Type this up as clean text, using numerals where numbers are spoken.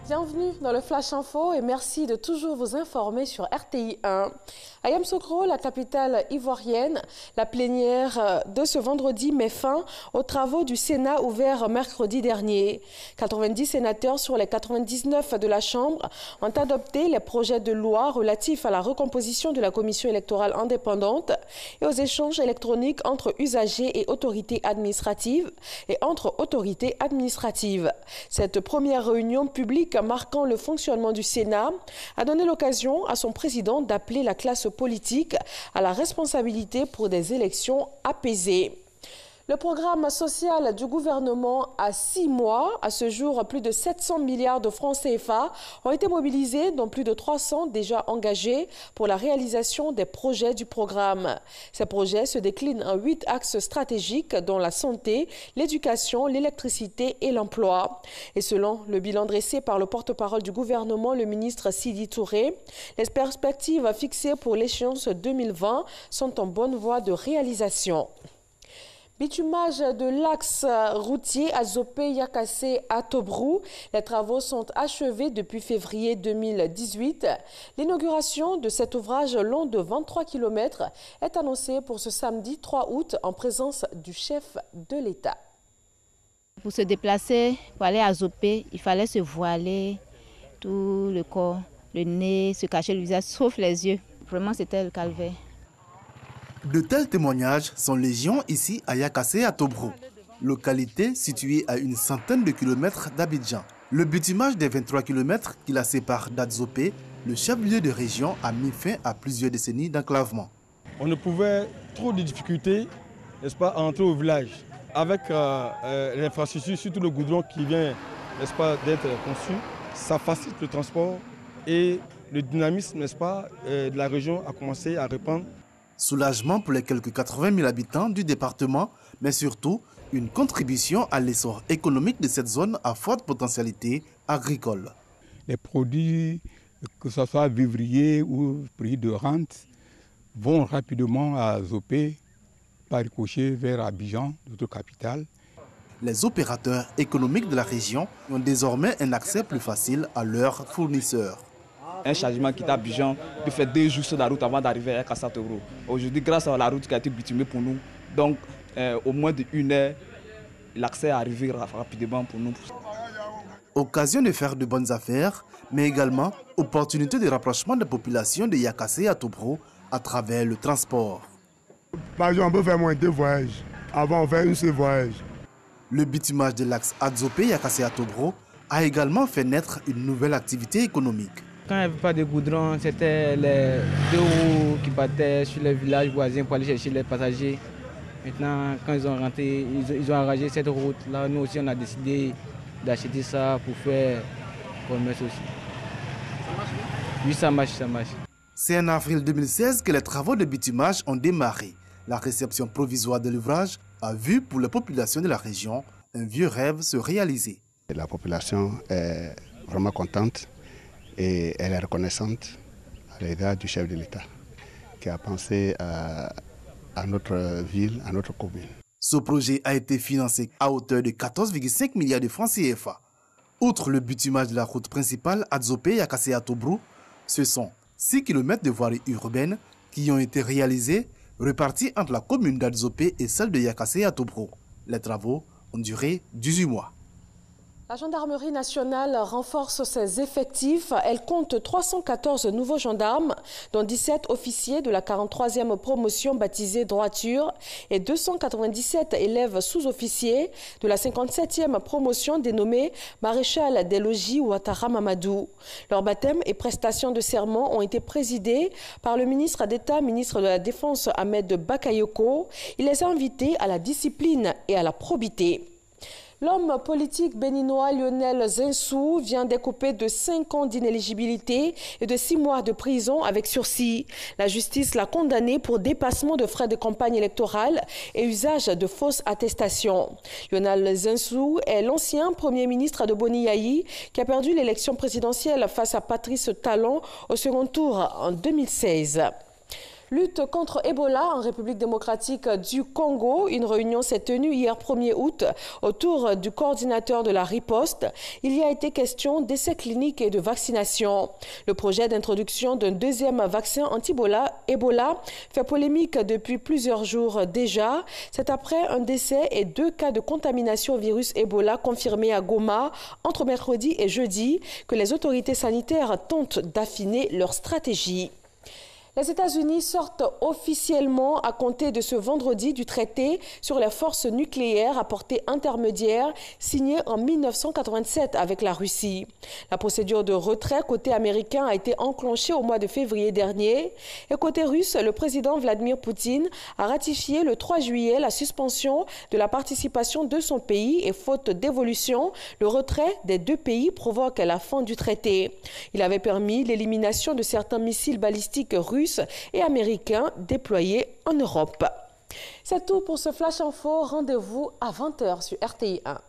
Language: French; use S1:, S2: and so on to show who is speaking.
S1: Bienvenue dans le Flash Info et merci de toujours vous informer sur RTI 1. À Yamoussoukro, la capitale ivoirienne, la plénière de ce vendredi met fin aux travaux du Sénat ouverts mercredi dernier. 90 sénateurs sur les 99 de la Chambre ont adopté les projets de loi relatifs à la recomposition de la commission électorale indépendante et aux échanges électroniques entre usagers et autorités administratives et entre autorités administratives. Cette première réunion publique marquant le fonctionnement du Sénat a donné l'occasion à son président d'appeler la classe politique à la responsabilité pour des élections apaisées. Le programme social du gouvernement a 6 mois. À ce jour, plus de 700 milliards de francs CFA ont été mobilisés, dont plus de 300 déjà engagés pour la réalisation des projets du programme. Ces projets se déclinent en 8 axes stratégiques, dont la santé, l'éducation, l'électricité et l'emploi. Et selon le bilan dressé par le porte-parole du gouvernement, le ministre Sidi Touré, les perspectives fixées pour l'échéance 2020 sont en bonne voie de réalisation. Bitumage de l'axe routier Azopé-Yakassé à Tobrou. Les travaux sont achevés depuis février 2018. L'inauguration de cet ouvrage long de 23 km est annoncée pour ce samedi 3 août en présence du chef de l'État.
S2: Pour se déplacer, pour aller à Azopé, il fallait se voiler tout le corps, le nez, se cacher le visage, sauf les yeux. Vraiment, c'était le calvaire.
S3: De tels témoignages sont légion ici à Yakassé à Tobrou, localité située à une centaine de kilomètres d'Abidjan. Le bitumage des 23 km qui la sépare d'Adzopé, le chef-lieu de région, a mis fin à plusieurs décennies d'enclavement.
S4: On ne pouvait trop de difficultés, n'est-ce pas, à entrer au village. Avec l'infrastructure, surtout le goudron qui vient, n'est-ce pas, d'être conçu, ça facilite le transport et le dynamisme, n'est-ce pas, de la région a commencé à répandre.
S3: Soulagement pour les quelques 80 000 habitants du département, mais surtout une contribution à l'essor économique de cette zone à forte potentialité agricole.
S5: Les produits, que ce soit vivriers ou prix de rente, vont rapidement à Zopé, par ricochet vers Abidjan, notre capitale.
S3: Les opérateurs économiques de la région ont désormais un accès plus facile à leurs fournisseurs.
S6: Un chargement qui est à Abidjan peut faire 2 jours sur la route avant d'arriver à Yakassé à Tobrou. Aujourd'hui, grâce à la route qui a été bitumée pour nous, donc au moins de 1 heure, l'accès est arrivé rapidement pour nous.
S3: Occasion de faire de bonnes affaires, mais également opportunité de rapprochement des populations de Yakassé à Tobrou à travers le transport.
S7: Par exemple, on peut faire moins de 2 voyages. Avant, on fait un seul voyage.
S3: Le bitumage de l'axe Adzopé-Yakassé à Tobrou a également fait naître une nouvelle activité économique.
S8: Quand il n'y avait pas de goudron, c'était les 2 roues qui battaient sur les villages voisins pour aller chercher les passagers. Maintenant, quand ils ont rentré, ils ont arrangé cette route. Là, nous aussi, on a décidé d'acheter ça pour faire commerce aussi. Ça marche bien? Oui, ça marche, ça marche.
S3: C'est en avril 2016 que les travaux de bitumage ont démarré. La réception provisoire de l'ouvrage a vu pour la population de la région un vieux rêve se réaliser.
S9: La population est vraiment contente. Et elle est reconnaissante à l'égard du chef de l'État qui a pensé à notre ville, à notre commune.
S3: Ce projet a été financé à hauteur de 14,5 milliards de francs CFA. Outre le bitumage de la route principale Adzopé-Yakassé à Tobrou, ce sont 6 km de voirie urbaine qui ont été réalisés, répartis entre la commune d'Adzopé et celle de Yakassé à Tobrou. Les travaux ont duré 18 mois.
S1: La gendarmerie nationale renforce ses effectifs. Elle compte 314 nouveaux gendarmes, dont 17 officiers de la 43e promotion baptisée Droiture et 297 élèves sous-officiers de la 57e promotion dénommée Maréchal des Logis Ouattara Mamadou. Leur baptême et prestations de serment ont été présidés par le ministre d'État, ministre de la Défense Ahmed Bakayoko. Il les a invités à la discipline et à la probité. L'homme politique béninois Lionel Zinsou vient d'écoper de 5 ans d'inéligibilité et de 6 mois de prison avec sursis. La justice l'a condamné pour dépassement de frais de campagne électorale et usage de fausses attestations. Lionel Zinsou est l'ancien premier ministre de Boni Yayi qui a perdu l'élection présidentielle face à Patrice Talon au second tour en 2016. Lutte contre Ebola en République démocratique du Congo. Une réunion s'est tenue hier 1er août autour du coordinateur de la riposte. Il y a été question d'essais cliniques et de vaccination. Le projet d'introduction d'un deuxième vaccin anti-Ebola fait polémique depuis plusieurs jours déjà. C'est après un décès et 2 cas de contamination au virus Ebola confirmés à Goma entre mercredi et jeudi que les autorités sanitaires tentent d'affiner leur stratégie. Les États-Unis sortent officiellement à compter de ce vendredi du traité sur les forces nucléaires à portée intermédiaire signé en 1987 avec la Russie. La procédure de retrait côté américain a été enclenchée au mois de février dernier. Et côté russe, le président Vladimir Poutine a ratifié le 3 juillet la suspension de la participation de son pays et faute d'évolution, le retrait des 2 pays provoque la fin du traité. Il avait permis l'élimination de certains missiles balistiques russes et américains déployés en Europe. C'est tout pour ce Flash Info. Rendez-vous à 20h sur RTI 1.